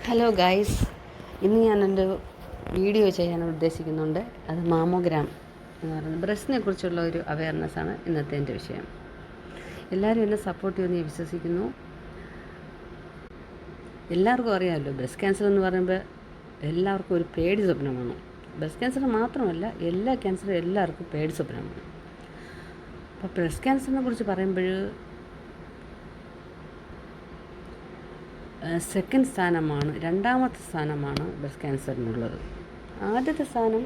Hello guys, ഇന്ന് ഞാനൊരു video ചെയ്യാൻ ഉദ്ദേശിക്കുന്നുണ്ട്. അത് മാമോഗ്രാം എന്ന് പറയുന്നത് ബ്രസ്റ്റിനെ കുറിച്ചുള്ള ഒരു അവയർനെസ്സാണ് ഇന്നത്തെ എൻ്റെ വിഷയം. എല്ലാവരും എന്നെ സപ്പോർട്ട് ചെയ്യുമെന്ന് ഞാൻ വിശ്വസിക്കുന്നു. എല്ലാവർക്കും അറിയാമല്ലോ, ബ്രസ്റ്റ് ക്യാൻസർ എന്ന് പറയുമ്പോൾ എല്ലാവർക്കും ഒരു പേടി സ്വപ്നമാണ്. ബ്രസ്റ്റ് ക്യാൻസർ മാത്രമല്ല, എല്ലാ ക്യാൻസറും എല്ലാവർക്കും പേടി സ്വപ്നമാണ്. അപ്പോൾ ബ്രസ്റ്റ് ക്യാൻസറിനെ കുറിച്ച് പറയുമ്പോൾ സെക്കൻഡ് സ്ഥാനമാണ്, രണ്ടാമത്തെ സ്ഥാനമാണ് ബ്രസ്റ്റ് ക്യാൻസറിനുള്ളത്. ആദ്യത്തെ സ്ഥാനം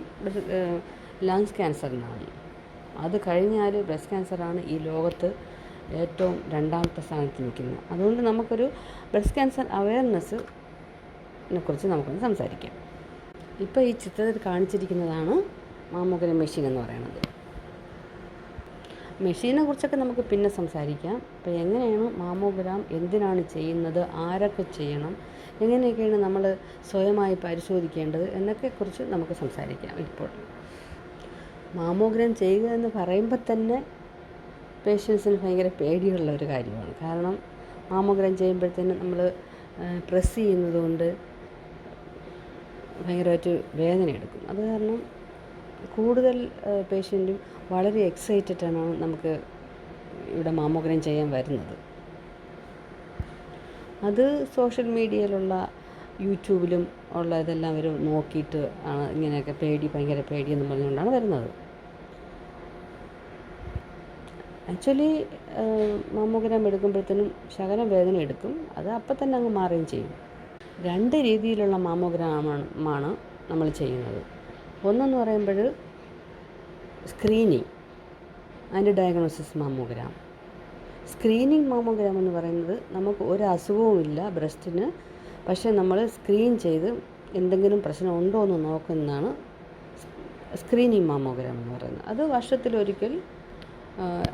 ലങ്സ് ക്യാൻസറിനാണ്. അത് കഴിഞ്ഞാൽ ബ്രസ്റ്റ് ക്യാൻസറാണ് ഈ ലോകത്ത് രണ്ടാമത്തെ സ്ഥാനത്ത് നിൽക്കുന്നത്. അതുകൊണ്ട് നമുക്കൊരു ബ്രസ്റ്റ് ക്യാൻസർ അവയർനെസ്സിനെ കുറിച്ച് നമുക്കൊന്ന് സംസാരിക്കാം. ഇപ്പോൾ ഈ ചിത്രത്തിൽ കാണിച്ചിരിക്കുന്നതാണ് മാമോഗ്രാം മെഷീൻ എന്ന് പറയുന്നത്. മെഷീനെ കുറിച്ചൊക്കെ നമുക്ക് പിന്നെ സംസാരിക്കാം. അപ്പോൾ എങ്ങനെയാണ് മാമോഗ്രാം, എന്തിനാണ് ചെയ്യുന്നത്, ആരൊക്കെ ചെയ്യണം, എങ്ങനെയൊക്കെയാണ് നമ്മൾ സ്വയമായി പരിശോധിക്കേണ്ടത് എന്നൊക്കെക്കുറിച്ച് നമുക്ക് സംസാരിക്കാം. ഇപ്പോൾ മാമോഗ്രാം ചെയ്യുക എന്ന് പറയുമ്പോൾ തന്നെ പേഷ്യൻസിന് ഭയങ്കര പേടിയുള്ള ഒരു കാര്യമാണ്. കാരണം മാമോഗ്രാം ചെയ്യുമ്പോഴത്തേനും നമ്മൾ പ്രസ് ചെയ്യുന്നത് കൊണ്ട് ഭയങ്കരമായിട്ട് വേദന എടുക്കും. അത് കാരണം കൂടുതൽ പേഷ്യൻറ്റും വളരെ എക്സൈറ്റഡാണ് നമുക്ക് ഇവിടെ മാമോഗ്രാം ചെയ്യാൻ വരുന്നത്. അത് സോഷ്യൽ മീഡിയയിലുള്ള യൂട്യൂബിലും ഉള്ള ഇതെല്ലാം അവർ നോക്കിയിട്ട് ആണ് ഇങ്ങനെയൊക്കെ ഭയങ്കര പേടിയെന്ന് പറഞ്ഞുകൊണ്ടാണ് വരുന്നത്. ആക്ച്വലി മാമോഗ്രാം എടുക്കുമ്പോഴത്തേനും ശകലം വേദന എടുക്കും. അത് അപ്പം തന്നെ അങ്ങ് മാറുകയും ചെയ്യും. രണ്ട് രീതിയിലുള്ള മാമോഗ്രാമാണ് നമ്മൾ ചെയ്യുന്നത്. ഒന്നെന്ന് പറയുമ്പോൾ screening and diagnosis mammogram. Screening mammogram എന്ന് പറയുന്നത് നമുക്ക് ഒരു അസുഖവുമില്ല ബ്രസ്റ്റിന്, പക്ഷേ നമ്മൾ സ്ക്രീൻ ചെയ്ത് എന്തെങ്കിലും പ്രശ്നം ഉണ്ടോ എന്ന് നോക്കുന്നതാണ് സ്ക്രീനിങ് മാമോഗ്രാം എന്ന് പറയുന്നത്. അത് വർഷത്തിലൊരിക്കൽ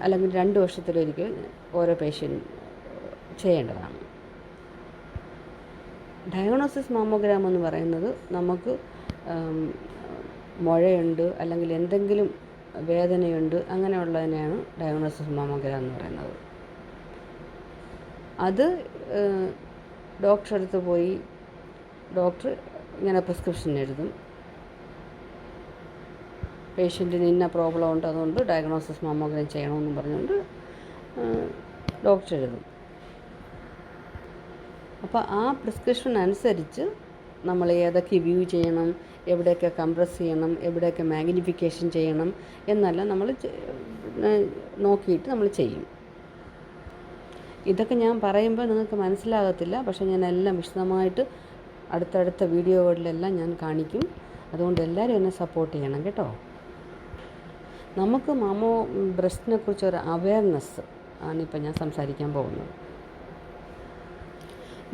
അല്ലെങ്കിൽ 2 വർഷത്തിലൊരിക്കൽ ഓരോ പേഷ്യൻ്റ് ചെയ്യേണ്ടതാണ്. ഡയഗ്നോസിസ് മാമോഗ്രാം എന്ന് പറയുന്നത് നമുക്ക് മുഴയുണ്ട് അല്ലെങ്കിൽ എന്തെങ്കിലും വേദനയുണ്ട് അങ്ങനെയുള്ളതിനെയാണ് ഡയഗ്നോസിസ് മാമോഗ്രാം എന്ന് പറയുന്നത്. അത് ഡോക്ടറെ അടുത്ത് പോയി ഡോക്ടർ ഇങ്ങനെ പ്രിസ്ക്രിപ്ഷൻ എഴുതും. പേഷ്യൻറ്റിന് ഇന്ന പ്രോബ്ലം ഉണ്ട്, അതുകൊണ്ട് ഡയഗ്നോസിസ് മാമോഗ്രാം ചെയ്യണമെന്ന് പറഞ്ഞുകൊണ്ട് ഡോക്ടർ എഴുതും. അപ്പോൾ ആ പ്രിസ്ക്രിപ്ഷൻ അനുസരിച്ച് നമ്മൾ ഏതൊക്കെ വ്യൂ ചെയ്യണം, എവിടെയൊക്കെ കംപ്രസ് ചെയ്യണം, എവിടെയൊക്കെ മാഗ്നിഫിക്കേഷൻ ചെയ്യണം എന്നെല്ലാം നമ്മൾ നോക്കിയിട്ട് നമ്മൾ ചെയ്യും. ഇതൊക്കെ ഞാൻ പറയുമ്പോൾ നിങ്ങൾക്ക് മനസ്സിലാകത്തില്ല, പക്ഷേ ഞാൻ എല്ലാം വിശദമായിട്ട് അടുത്തടുത്ത വീഡിയോകളിലെല്ലാം ഞാൻ കാണിക്കും. അതുകൊണ്ട് എല്ലാവരും എന്നെ സപ്പോർട്ട് ചെയ്യണം കേട്ടോ. നമുക്ക് ബ്രസ്റ്റിനെ കുറിച്ചൊരു അവയർനെസ് ആണിപ്പോൾ ഞാൻ സംസാരിക്കാൻ പോകുന്നത്.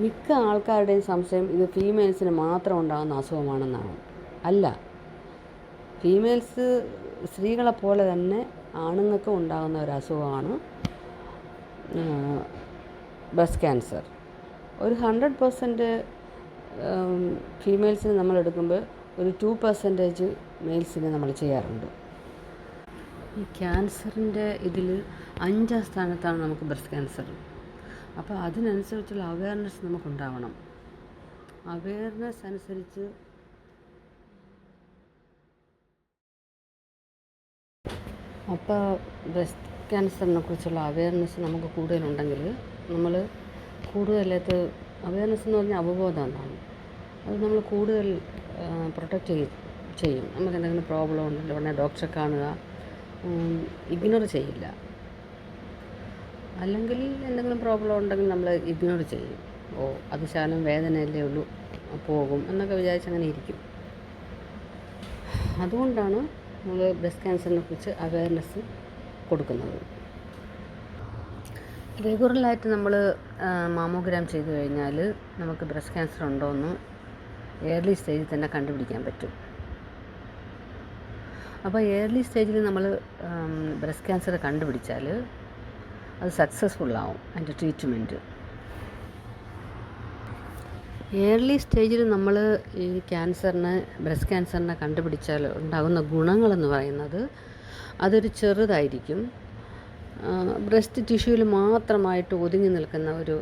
മിക്ക ആൾക്കാരുടെയും സംശയം ഇത് ഫീമെയിൽസിന് മാത്രം ഉണ്ടാകുന്ന അസുഖമാണെന്നാണ്. അല്ല, സ്ത്രീകളെപ്പോലെ തന്നെ ആണുങ്ങൾക്ക് ഉണ്ടാകുന്ന ഒരു അസുഖമാണ് ബ്രസ്റ്റ് ക്യാൻസർ. ഒരു 100% ഫീമെയിൽസിന് നമ്മൾ എടുക്കുമ്പോൾ ഒരു 2% മെയിൽസിന് നമ്മൾ ചെയ്യാറുണ്ട്. ഈ ക്യാൻസറിൻ്റെ ഇതിൽ 5ാം സ്ഥാനത്താണ് നമുക്ക് ബ്രസ്റ്റ് ക്യാൻസർ. അപ്പോൾ അതിനനുസരിച്ചുള്ള അവയർനെസ് നമുക്കുണ്ടാവണം. അവയർനെസ് അനുസരിച്ച് അപ്പോൾ ബ്രസ്റ്റ് ക്യാൻസറിനെ കുറിച്ചുള്ള അവയർനെസ് നമുക്ക് കൂടുതലുണ്ടെങ്കിൽ നമ്മൾ കൂടുതലായിട്ട് അവയർനെസ് എന്ന് പറഞ്ഞാൽ അവബോധം എന്നാണ്. അത് നമ്മൾ കൂടുതൽ പ്രൊട്ടക്റ്റ് ചെയ്യും. നമുക്ക് എന്തെങ്കിലും പ്രോബ്ലം ഉണ്ടെങ്കിൽ ഉടനെ ഡോക്ടറെ കാണുക, ഇഗ്നോർ ചെയ്യില്ല. അല്ലെങ്കിൽ എന്തെങ്കിലും പ്രോബ്ലം ഉണ്ടെങ്കിൽ നമ്മൾ ഇഗ്നോർ ചെയ്യും. അത് ശകലം വേദനയല്ലേ ഉള്ളൂ, പോകും എന്നൊക്കെ വിചാരിച്ചങ്ങനെ ഇരിക്കും. അതുകൊണ്ടാണ് നമ്മൾ ബ്രസ്റ്റ് ക്യാൻസറിനെ കുറിച്ച് അവയർനെസ് കൊടുക്കുന്നത്. റെഗുലറായിട്ട് നമ്മൾ മാമോഗ്രാം ചെയ്തു കഴിഞ്ഞാൽ നമുക്ക് ബ്രസ്റ്റ് ക്യാൻസർ ഉണ്ടോയെന്ന് ഏർലി സ്റ്റേജിൽ തന്നെ കണ്ടുപിടിക്കാൻ പറ്റും. അപ്പോൾ ഏർലി സ്റ്റേജിൽ നമ്മൾ ബ്രസ്റ്റ് ക്യാൻസർ കണ്ടുപിടിച്ചാൽ അത് സക്സസ്ഫുള്ളാവും അതിൻ്റെ ട്രീറ്റ്മെൻറ്റ്. ഏർലി സ്റ്റേജിൽ നമ്മൾ ഈ ബ്രസ്റ്റ് ക്യാൻസറിനെ കണ്ടുപിടിച്ചാൽ ഉണ്ടാകുന്ന ഗുണങ്ങളെന്ന് പറയുന്നത് അതൊരു ചെറുതായിരിക്കും. ബ്രസ്റ്റ് ടിഷ്യൂവിൽ മാത്രമായിട്ട് ഒതുങ്ങി നിൽക്കുന്ന ഒരു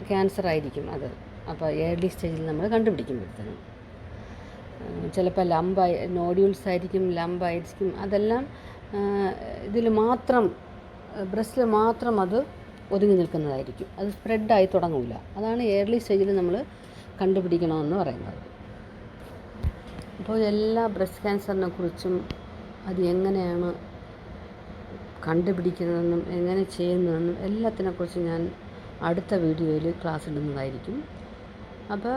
ക്യാൻസറായിരിക്കും അത്. അപ്പോൾ ഏർലി സ്റ്റേജിൽ നമ്മൾ കണ്ടുപിടിക്കുമ്പോഴത്തേനും ചിലപ്പോൾ നോഡ്യൂൾസ് ആയിരിക്കും, ലംബായിരിക്കും, അതെല്ലാം ഇതിൽ മാത്രം ബ്രസ്റ്റിൽ മാത്രം അത് ഒതുങ്ങി നിൽക്കുന്നതായിരിക്കും. അത് സ്പ്രെഡായി തുടങ്ങില്ല. അതാണ് ഏർലി സ്റ്റേജിൽ നമ്മൾ കണ്ടുപിടിക്കണമെന്ന് പറയുന്നത്. അപ്പോൾ എല്ലാ ബ്രസ്റ്റ് ക്യാൻസറിനെ കുറിച്ചും അത് എങ്ങനെയാണ് കണ്ടുപിടിക്കുന്നതെന്നും എങ്ങനെ ചെയ്യുന്നതെന്നും എല്ലാത്തിനെക്കുറിച്ചും ഞാൻ അടുത്ത വീഡിയോയിൽ ക്ലാസ് ഇടുന്നതായിരിക്കും. അപ്പോൾ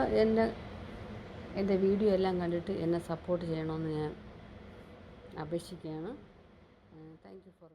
എൻ്റെ വീഡിയോ എല്ലാം കണ്ടിട്ട് എന്നെ സപ്പോർട്ട് ചെയ്യണമെന്ന് ഞാൻ അപേക്ഷിക്കുകയാണ്. Thank you for